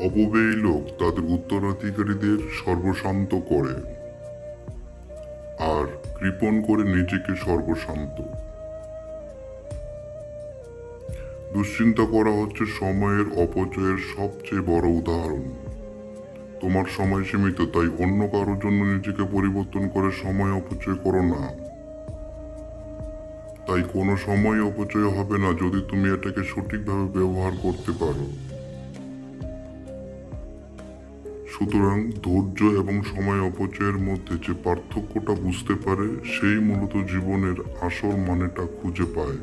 অপব্যয়ী লোক তাদের উত্তরাধিকারীদের সর্বশান্ত করে আর কৃপণ করে নিজেকে সর্বশান্ত। দুশ্চিন্তা করা হচ্ছে সময়ের অপচয়ের সবচেয়ে বড় উদাহরণ। তোমার সময় সীমিত, তাই অন্য কারোর জন্য নিজেকে পরিবর্তন করে সময় অপচয় করো না। তাই কোনো সময় অপচয় হবে না যদি তুমি এটাকে সঠিকভাবে ব্যবহার করতে পারো। সুতরাং ধৈর্য এবং সময় অপচয়ের মধ্যে যে পার্থক্যটা বুঝতে পারে সেই মূলত জীবনের আসল মানেটা খুঁজে পায়।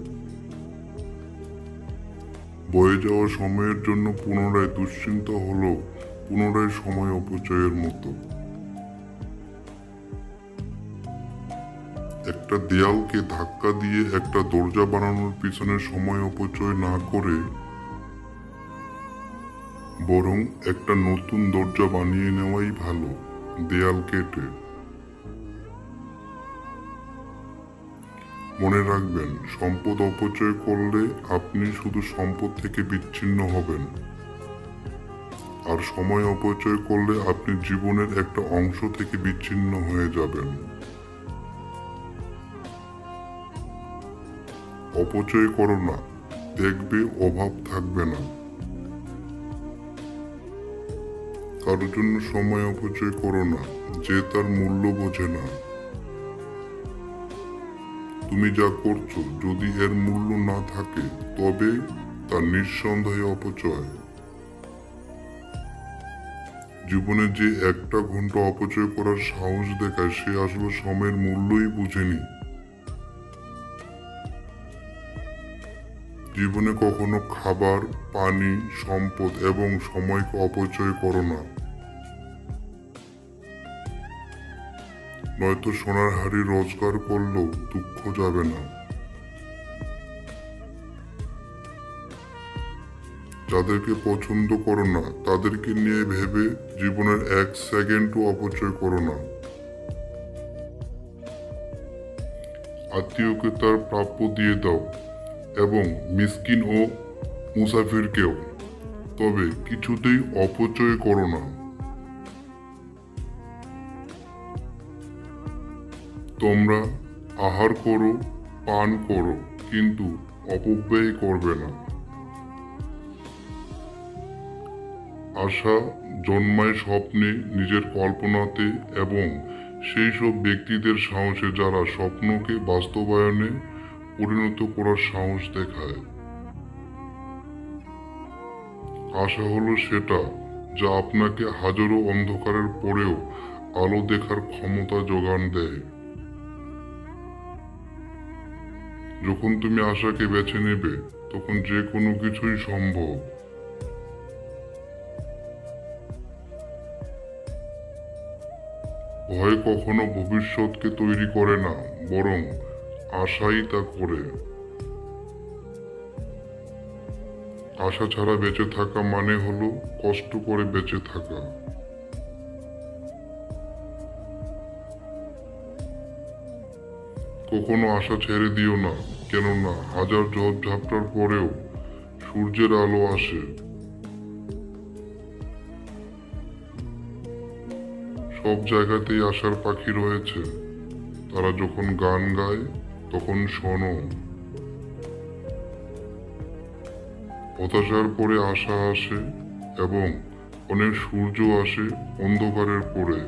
বয়ে যাওয়া সময়ের জন্য পুনরায় দুশ্চিন্তা হলো পুনরায় সময় অপচয়ের মতো। একটা দেয়ালকে ধাক্কা দিয়ে একটা দরজা বানানোর পিছনে সময় অপচয় না করে বরং একটা নতুন দরজা বানিয়ে নেওয়াই ভালো, দেয়াল কেটে। মনে রাখবেন, সম্পদ অপচয় করলে আপনি শুধু সম্পদ থেকে বিচ্ছিন্ন হবেন, আর সময় অপচয় করলে আপনি জীবনের একটা অংশ থেকে বিচ্ছিন্ন হয়ে যাবেন। অপচয় করো না, দেখবে অভাব থাকবে না। কারোর জন্য সময় অপচয় করো না যে তার মূল্য বোঝে না। তুমি যা করছো যদি এর মূল্য না থাকে তবে তা নিঃসন্দেহে অপচয়। জীবনে যে একটা ঘন্টা অপচয় করার সাহস দেখায় সে আসলে সময়ের মূল্যই বুঝেনি। জীবনে কখনো খাবার, পানি, সম্পদ এবং সময়কে অপচয় করো না, নয়তো সোনার হাড়ি রোজগার করলেও দুঃখ যাবে না। যাদেরকে পছন্দ করো না তাদেরকে নিয়ে ভেবে জীবনের এক সেকেন্ডও অপচয় করো না। আত্মীয়কে তার প্রাপ্য দিয়ে দাও এবং মিসকিন ও মুসাফিরকেও, তবে কিছুতেই অপচয় করো না। তোমরা আহার করো, পান করো, কিন্তু অপব্যয় করবে না। আশা জন্মায় স্বপ্নে, নিজের কল্পনাতে এবং সেই সব ব্যক্তিদের সাহসে যারা স্বপ্নকে বাস্তবায়নে পরিণত করার সাহস দেখায়। আশা হলো সেটা যা আপনাকে হাজারো অন্ধকারের পরেও আলো দেখার ক্ষমতা যোগান দেয়। যখন তুমি আশাকে বেছে নেবে তখন যে কোনো কিছুই সম্ভব। ভয় কখনো ভবিষ্যৎকে তৈরি করে না, বরং আশাই তা করে। আশা ছাড়া বেঁচে থাকা মানে হলো কষ্ট করে বেঁচে থাকা। কখনো আশা ছেড়ে দিও না, কেননা হাজার ঝড়-ঝাপটার পরেও সূর্যের আলো আসে। সব জায়গাতেই আশার পাখি রয়েছে, তারা যখন গান গায় তখন শোনো। হতাশার পরে আশা আসে এবং অনেক সূর্য আসে অন্ধকারের পরে।